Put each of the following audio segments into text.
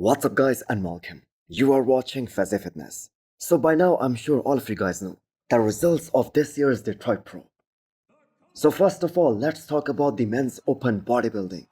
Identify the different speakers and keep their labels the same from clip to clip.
Speaker 1: What's up guys, and welcome. You are watching Fazi Fitness. So by now I'm sure all of you guys know the results of this year's Detroit Pro. So first of all, let's talk about the men's open bodybuilding.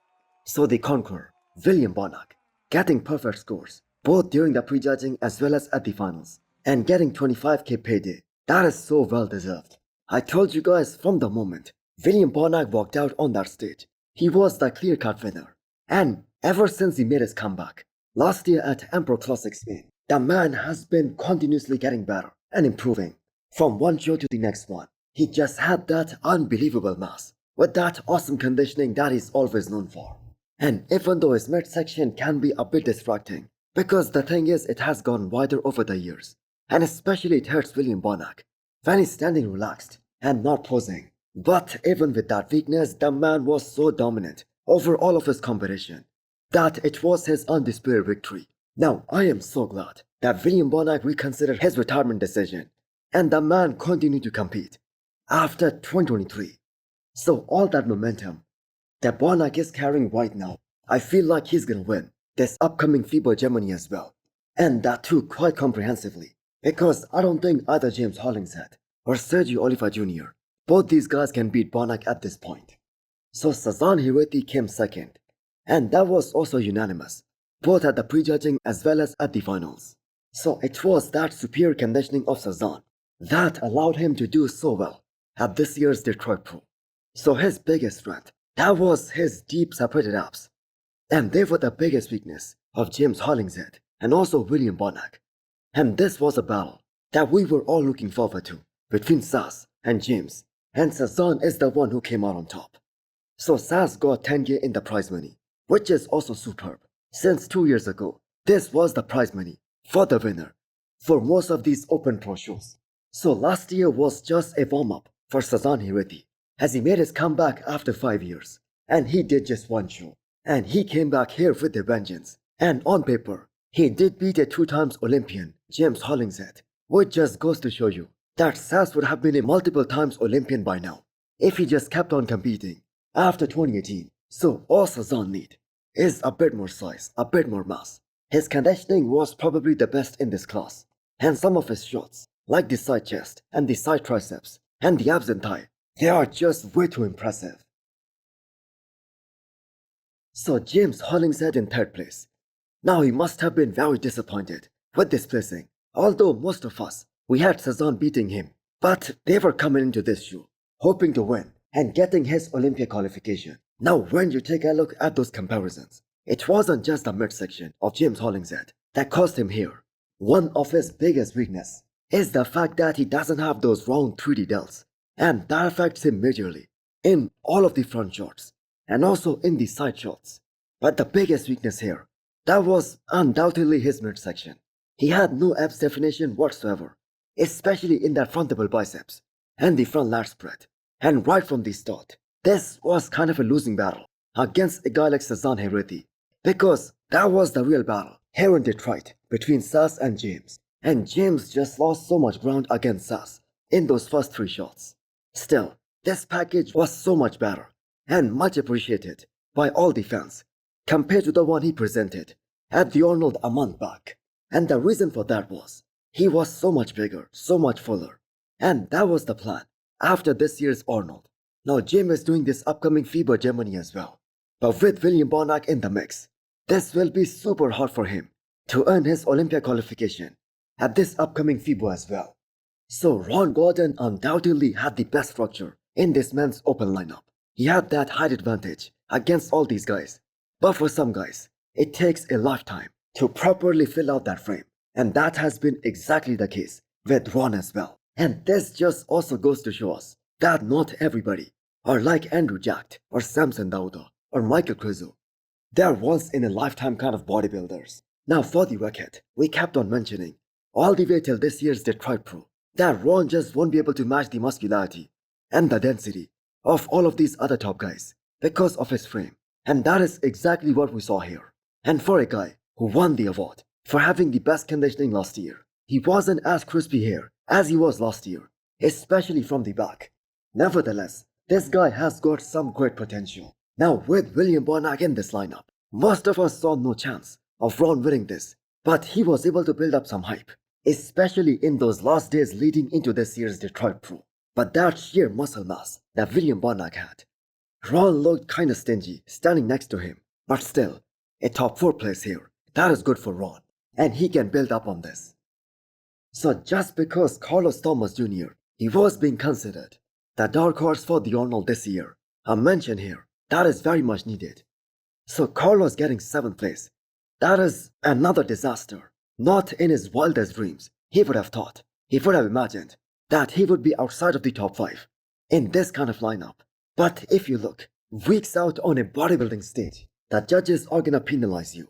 Speaker 1: So the conqueror, William Bonac, getting perfect scores, both during the prejudging as well as at the finals, and getting 25k payday. That is so well deserved. I told you guys from the moment William Bonac walked out on that stage, he was the clear-cut winner. And ever since he made his comeback, last year at Emperor Classic Spain, the man has been continuously getting better and improving. From one show to the next one, he just had that unbelievable mass, with that awesome conditioning that he's always known for. And even though his midsection can be a bit distracting, because the thing is it has gone wider over the years, and especially it hurts William Bonac when he's standing relaxed and not posing. But even with that weakness, the man was so dominant over all of his competition that it was his undisputed victory. Now, I am so glad that William Bonac reconsidered his retirement decision and the man continued to compete after 2023. So all that momentum that Bonac is carrying right now, I feel like he's gonna win this upcoming FIBA Germany as well. And that too quite comprehensively, because I don't think either James Hollingshead or Sergio Oliva Jr., both these guys can beat Bonac at this point. So Sazan Hireti came second, and that was also unanimous, both at the prejudging as well as at the finals. So it was that superior conditioning of Sazan that allowed him to do so well at this year's Detroit Pro. So his biggest strength, that was his deep separated abs. And they were the biggest weakness of James Hollingshead and also William Bonac. And this was a battle that we were all looking forward to between Saz and James, and Sazan is the one who came out on top. So Saz got 10k in the prize money, which is also superb, since 2 years ago, this was the prize money for the winner for most of these open pro shows. So last year was just a warm-up for Sazan Hireti, as he made his comeback after 5 years, and he did just one show, and he came back here with a vengeance, and on paper, he did beat a 2 times Olympian, James Hollingshead, which just goes to show you that Saz would have been a multiple times Olympian by now, if he just kept on competing after 2018. So all Sazan need is a bit more size, a bit more mass. His conditioning was probably the best in this class, and some of his shots, like the side chest and the side triceps and the abs and thigh, they are just way too impressive. So James Hollingshead in third place. Now he must have been very disappointed with this placing, although most of us, we had Sazan beating him, but they were coming into this show, hoping to win and getting his Olympia qualification. Now when you take a look at those comparisons, it wasn't just the midsection of James Hollingshead that cost him here. One of his biggest weakness is the fact that he doesn't have those round 3D delts, and that affects him majorly in all of the front shots and also in the side shots. But the biggest weakness here, that was undoubtedly his midsection. He had no abs definition whatsoever, especially in that front double biceps and the front lat spread. And right from the start, this was kind of a losing battle against a guy like Sazan Hireti, because that was the real battle here in Detroit between Saz and James. And James just lost so much ground against Saz in those first 3 shots. Still, this package was so much better and much appreciated by all the fans compared to the one he presented at the Arnold a month back. And the reason for that was, he was so much bigger, so much fuller. And that was the plan after this year's Arnold. Now James is doing this upcoming FIBA Germany as well. But with William Bonac in the mix, this will be super hard for him to earn his Olympia qualification at this upcoming FIBA as well. So Ron Gordon undoubtedly had the best structure in this men's open lineup. He had that height advantage against all these guys. But for some guys, it takes a lifetime to properly fill out that frame. And that has been exactly the case with Ron as well. And this just also goes to show us that not everybody are like Andrew Jacked or Samson Dauda or Michael Krizo. They are once in a lifetime kind of bodybuilders. Now for the record, we kept on mentioning all the way till this year's Detroit Pro that Ron just won't be able to match the muscularity and the density of all of these other top guys because of his frame. And that is exactly what we saw here. And for a guy who won the award for having the best conditioning last year, he wasn't as crispy here as he was last year, especially from the back. Nevertheless, this guy has got some great potential. Now with William Bonac in this lineup, most of us saw no chance of Ron winning this, but he was able to build up some hype, especially in those last days leading into this year's Detroit Pro. But that sheer muscle mass that William Bonac had, Ron looked kinda stingy standing next to him, but still, a top 4 place here, that is good for Ron, and he can build up on this. So just because Carlos Thomas Jr., he was being considered the dark horse for the Arnold this year, a mention here, that is very much needed. So Carlos getting 7th place, that is another disaster. Not in his wildest dreams, he would have thought, he would have imagined, that he would be outside of the top 5 in this kind of lineup. But if you look, weeks out on a bodybuilding stage, the judges are gonna penalize you.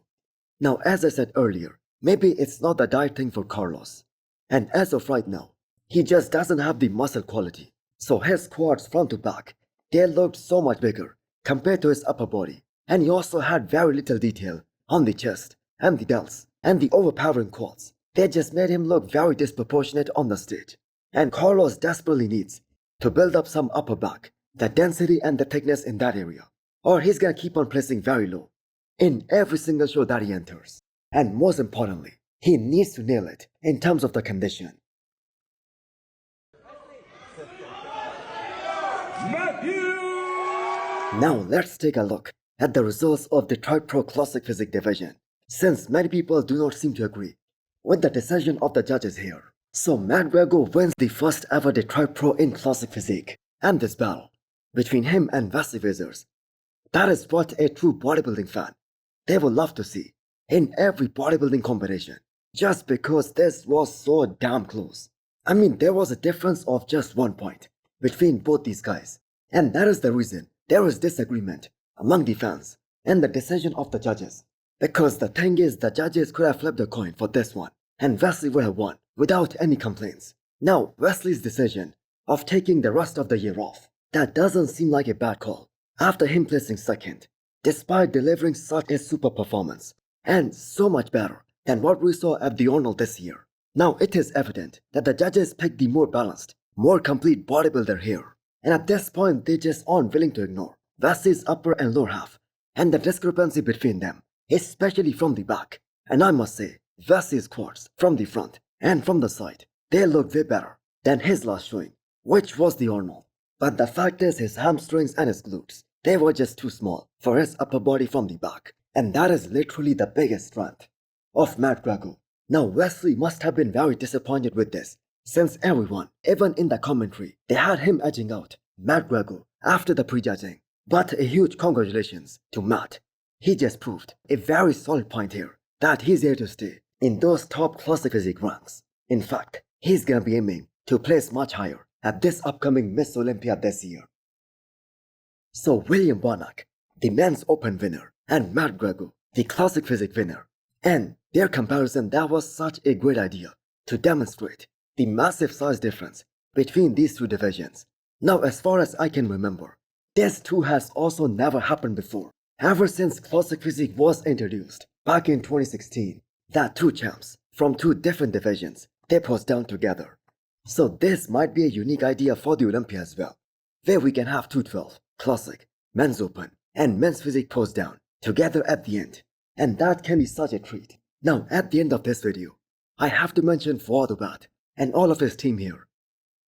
Speaker 1: Now, as I said earlier, maybe it's not the diet thing for Carlos. And as of right now, he just doesn't have the muscle quality. So his quads front to back, they looked so much bigger compared to his upper body. And he also had very little detail on the chest and the delts and the overpowering quads. They just made him look very disproportionate on the stage. And Carlos desperately needs to build up some upper back, the density and the thickness in that area, or he's gonna keep on placing very low in every single show that he enters. And most importantly, he needs to nail it in terms of the condition. Now let's take a look at the results of the Detroit Pro Classic Physique division, since many people do not seem to agree with the decision of the judges here. So McGregor wins the first ever Detroit Pro in Classic Physique, and this battle between him and Wesley Wizards, that is what a true bodybuilding fan they would love to see in every bodybuilding competition, just because this was so damn close. I mean, there was a difference of just 1 point between both these guys, and that is the reason there is disagreement among the fans and the decision of the judges. Because the thing is, the judges could have flipped a coin for this one, and Wesley would have won without any complaints. Now, Wesley's decision of taking the rest of the year off, that doesn't seem like a bad call after him placing second, despite delivering such a super performance, and so much better than what we saw at the Arnold this year. Now, it is evident that the judges picked the more balanced, more complete bodybuilder here, and at this point they just aren't willing to ignore Wesley's upper and lower half, and the discrepancy between them, especially from the back. And I must say, Wesley's quads from the front and from the side, they look way better than his last showing, which was the Arnold. But the fact is, his hamstrings and his glutes, they were just too small for his upper body from the back, and that is literally the biggest strength of McGregor. Now, Wesley must have been very disappointed with this, since everyone, even in the commentary, they had him edging out McGregor after the prejudging. But a huge congratulations to Matt. He just proved a very solid point here, that he's here to stay in those top Classic Physique ranks. In fact, he's gonna be aiming to place much higher at this upcoming Miss Olympia this year. So William Bonac, the men's open winner, and McGregor, the Classic Physique winner, and their comparison, that was such a great idea to demonstrate the massive size difference between these two divisions. Now, as far as I can remember, this too has also never happened before. Ever since Classic Physique was introduced back in 2016, that two champs from two different divisions, they posed down together. So this might be a unique idea for the Olympia as well, where we can have 212, Classic, Men's Open, and Men's Physique posed down together at the end. And that can be such a treat. Now, at the end of this video, I have to mention Fuad Ubat and all of his team here.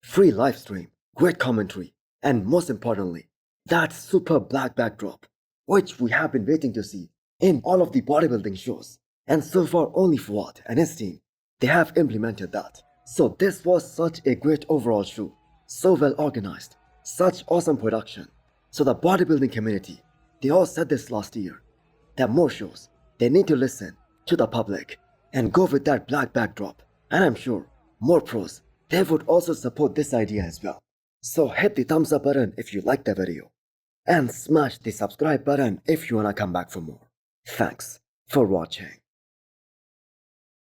Speaker 1: Free live stream, great commentary, and most importantly, that super black backdrop, which we have been waiting to see in all of the bodybuilding shows. And so far, only Fuad and his team, they have implemented that. So this was such a great overall show, so well organized, such awesome production. So the bodybuilding community, they all said this last year, that more shows, they need to listen to the public and go with that black backdrop. And I'm sure more pros, they would also support this idea as well. So hit the thumbs up button if you liked the video, and smash the subscribe button if you wanna come back for more. Thanks for watching.